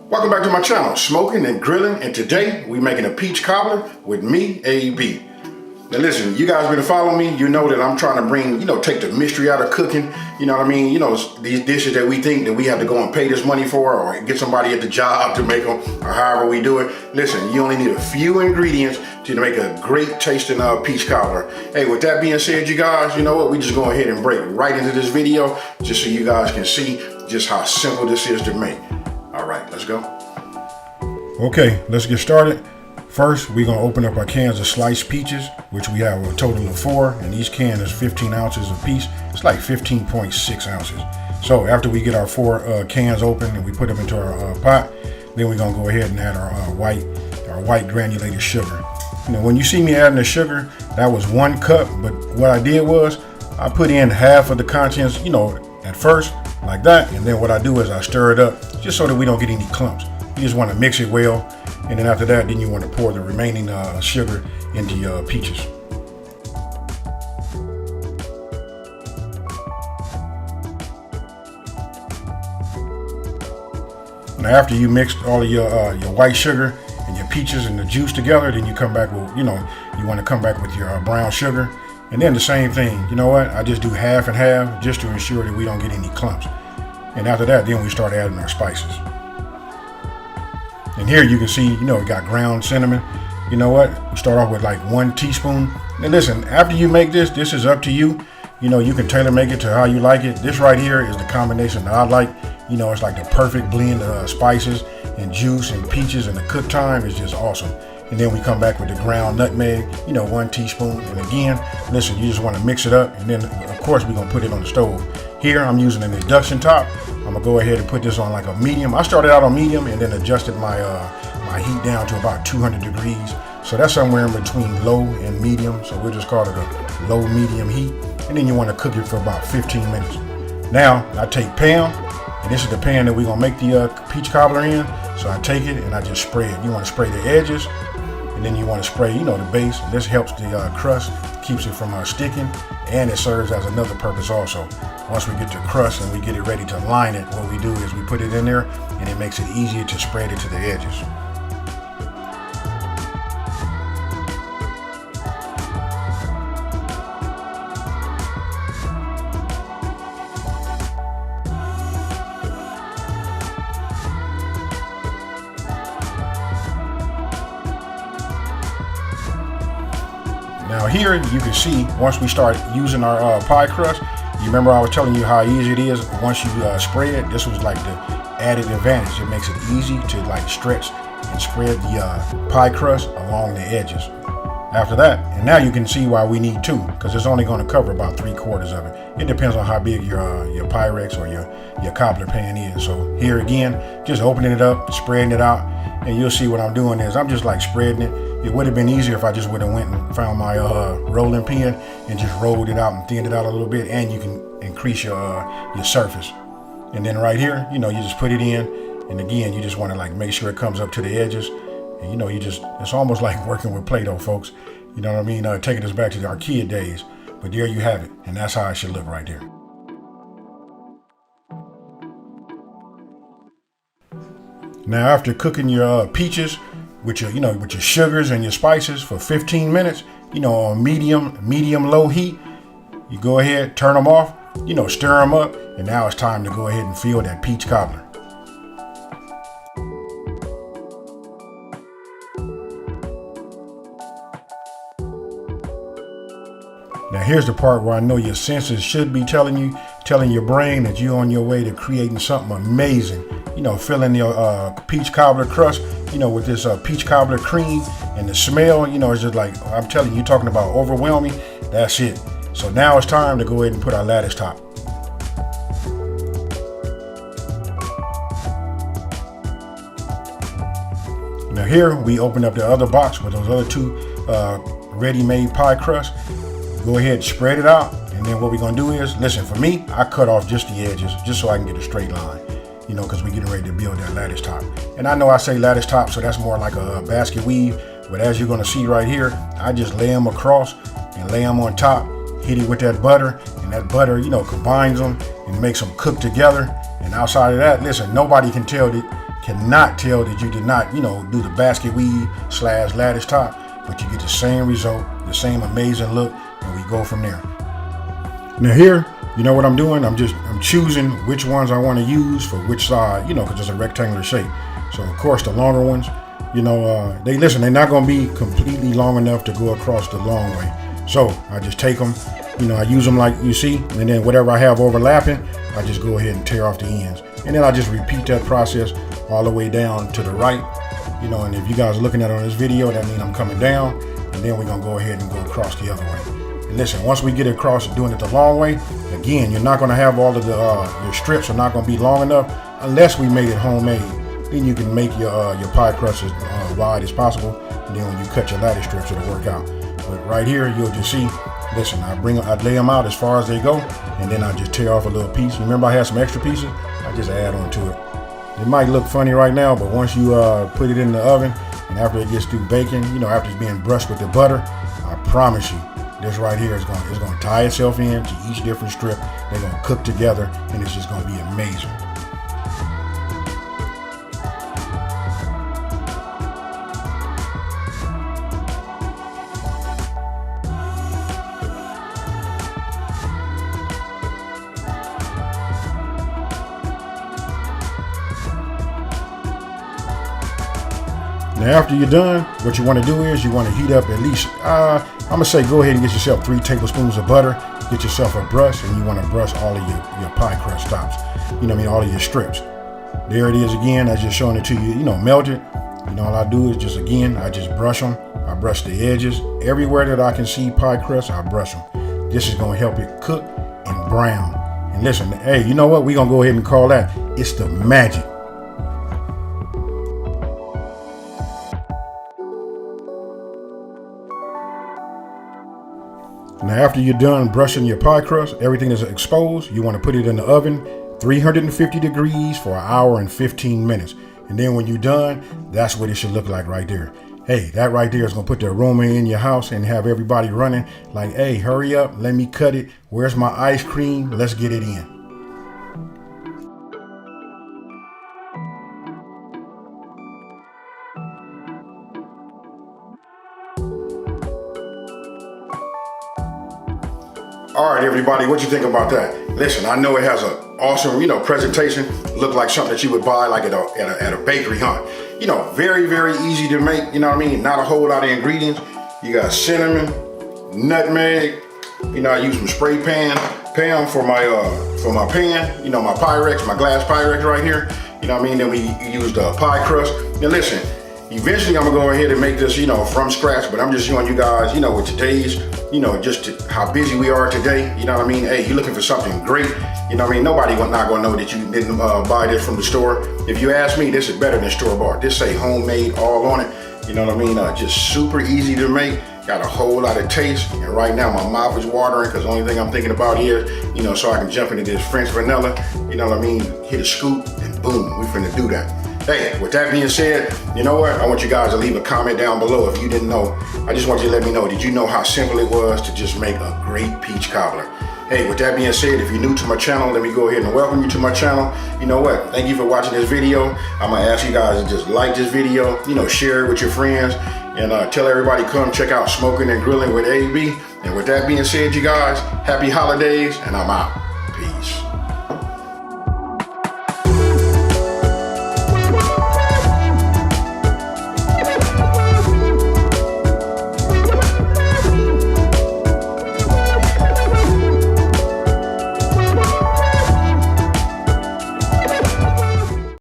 Welcome back to my channel, Smoking and Grilling, and today we making a peach cobbler with me, AB. Now listen, you guys been following me, you know that I'm trying to bring, take the mystery out of cooking, you know what I mean? These dishes that we think that we have to go and pay this money for or get somebody at the job to make them or however we do it. Listen, you only need a few ingredients to make a great tasting peach cobbler. Hey, with that being said, you guys, you know what? We just go ahead and break right into this video just so you guys can see just how simple this is to make. All right, let's go. Okay, let's get started. First, we're gonna open up our cans of sliced peaches, which we have a total of 4, and each can is 15 ounces a piece. It's like 15.6 ounces. So after we get our 4 cans open and we put them into our pot, then we're gonna go ahead and add our white granulated sugar. When you see me adding the sugar, that was 1 cup, but what I did was I put in half of the contents, at first, like that, and then what I do is I stir it up just so that we don't get any clumps. You just want to mix it well, and then after that, then you want to pour the remaining sugar into your peaches. Now after you mix all of your white sugar and your peaches and the juice together, then you come back with, you want to come back with your brown sugar. And then the same thing, you know what? I just do half and half just to ensure that we don't get any clumps. And after that, then we start adding our spices. And here you can see, we got ground cinnamon. You know what? We start off with like 1 teaspoon. And listen, after you make this is up to you. You can tailor make it to how you like it. This right here is the combination that I like. It's like the perfect blend of spices and juice and peaches, and the cook time is just awesome. And then we come back with the ground nutmeg, 1 teaspoon. And again, listen, you just want to mix it up. And then of course we're gonna put it on the stove. Here I'm using an induction top. I'm gonna go ahead and put this on like a medium. I started out on medium and then adjusted my heat down to about 200 degrees. So that's somewhere in between low and medium. So we'll just call it a low medium heat. And then you want to cook it for about 15 minutes. Now I take Pam, and this is the pan that we're gonna make the peach cobbler in. So I take it and I just spray it. You want to spray the edges, and then you want to spray, the base. This helps the crust, keeps it from sticking, and it serves as another purpose also. Once we get the crust and we get it ready to line it, what we do is we put it in there, and it makes it easier to spread it to the edges. Now here you can see, once we start using our pie crust, you remember I was telling you how easy it is once you spray it. This was like the added advantage. It makes it easy to like stretch and spread the pie crust along the edges. After that, and now you can see why we need 2, because it's only going to cover about 3/4 of it. It depends on how big your Pyrex or your cobbler pan is. So here again, just opening it up, spreading it out, and you'll see what I'm doing is I'm just like spreading it. It would have been easier if I just would have went and found my rolling pin and just rolled it out and thinned it out a little bit, and you can increase your surface. And then right here, you just put it in, and again, you just want to like make sure it comes up to the edges. And it's almost like working with Play-Doh, folks. You know what I mean? Taking us back to our kid days. But there you have it, and that's how it should look right there. Now after cooking your peaches with your with your sugars and your spices for 15 minutes, on medium low heat, you go ahead, turn them off, stir them up, and now it's time to go ahead and fill that peach cobbler. Now here's the part where I know your senses should be telling your brain that you're on your way to creating something amazing. Filling your peach cobbler crust, with this peach cobbler cream, and the smell, it's just like, I'm telling you, talking about overwhelming, that's it. So now it's time to go ahead and put our lattice top. Now here we open up the other box with those other 2 ready-made pie crusts. Go ahead and spread it out, and then what we're gonna do is, listen, for me, I cut off just the edges just so I can get a straight line, because we're getting ready to build that lattice top. And I know I say lattice top, so that's more like a basket weave, but as you're gonna see right here, I just lay them across and lay them on top, hit it with that butter, and that butter, combines them and makes them cook together. And outside of that, listen, nobody can cannot tell that you did not, do the basket weave / lattice top, but you get the same result, the same amazing look, and we go from there. Now here, you know what I'm doing? I'm choosing which ones I want to use for which side, because it's a rectangular shape. So of course the longer ones, they're not going to be completely long enough to go across the long way. So I just take them, I use them like you see, and then whatever I have overlapping, I just go ahead and tear off the ends. And then I just repeat that process all the way down to the right, and if you guys are looking at it on this video, that means I'm coming down, and then we're going to go ahead and go across the other way. And listen, once we get across doing it the long way, again, you're not going to have all of the, your strips are not going to be long enough unless we made it homemade. Then you can make your pie crust as wide as possible, and then when you cut your lattice strips, it'll work out. But right here, you'll just see, listen, I lay them out as far as they go, and then I just tear off a little piece. Remember I had some extra pieces? I just add on to it. It might look funny right now, but once you put it in the oven, and after it gets through baking, after it's being brushed with the butter, I promise you, this right here is going to tie itself in to each different strip. They're going to cook together, and it's just going to be amazing. Now after you're done, what you want to do is you want to heat up at least, I'm going to say go ahead and get yourself 3 tablespoons of butter, get yourself a brush, and you want to brush all of your pie crust tops, all of your strips. There it is again, I just showing it to you, melt it. All I do is I just brush them. I brush the edges. Everywhere that I can see pie crust, I brush them. This is going to help it cook and brown. And listen, hey, you know what? We're going to go ahead and call that, it's the magic. Now after you're done brushing your pie crust, everything is exposed, you want to put it in the oven, 350 degrees for 1 hour and 15 minutes. And then when you're done, that's what it should look like right there. Hey, that right there is going to put the aroma in your house and have everybody running like, hey, hurry up, let me cut it. Where's my ice cream? Let's get it in. All right, everybody, what you think about that? Listen, I know it has an awesome, presentation. Look like something that you would buy like at a bakery, huh? Very, very easy to make, Not a whole lot of ingredients. You got cinnamon, nutmeg, I use some spray pan for my pan, my Pyrex, my glass Pyrex right here. Then we use the pie crust. Now listen, eventually I'm gonna go ahead and make this, from scratch, but I'm just showing you guys, with today's, how busy we are today, Hey, you're looking for something great, Nobody not gonna know that you didn't buy this from the store. If you ask me, this is better than store-bought. This say homemade all on it, just super easy to make, got a whole lot of taste, and right now my mouth is watering because the only thing I'm thinking about is, so I can jump into this French vanilla, hit a scoop, and boom, we finna do that. Hey, with that being said, you know what? I want you guys to leave a comment down below if you didn't know. I just want you to let me know, did you know how simple it was to just make a great peach cobbler? Hey, with that being said, if you're new to my channel, let me go ahead and welcome you to my channel. You know what? Thank you for watching this video. I'm gonna ask you guys to just like this video, share it with your friends, and tell everybody come check out Smoking and Grilling with AB. And with that being said, you guys, happy holidays, and I'm out. Peace.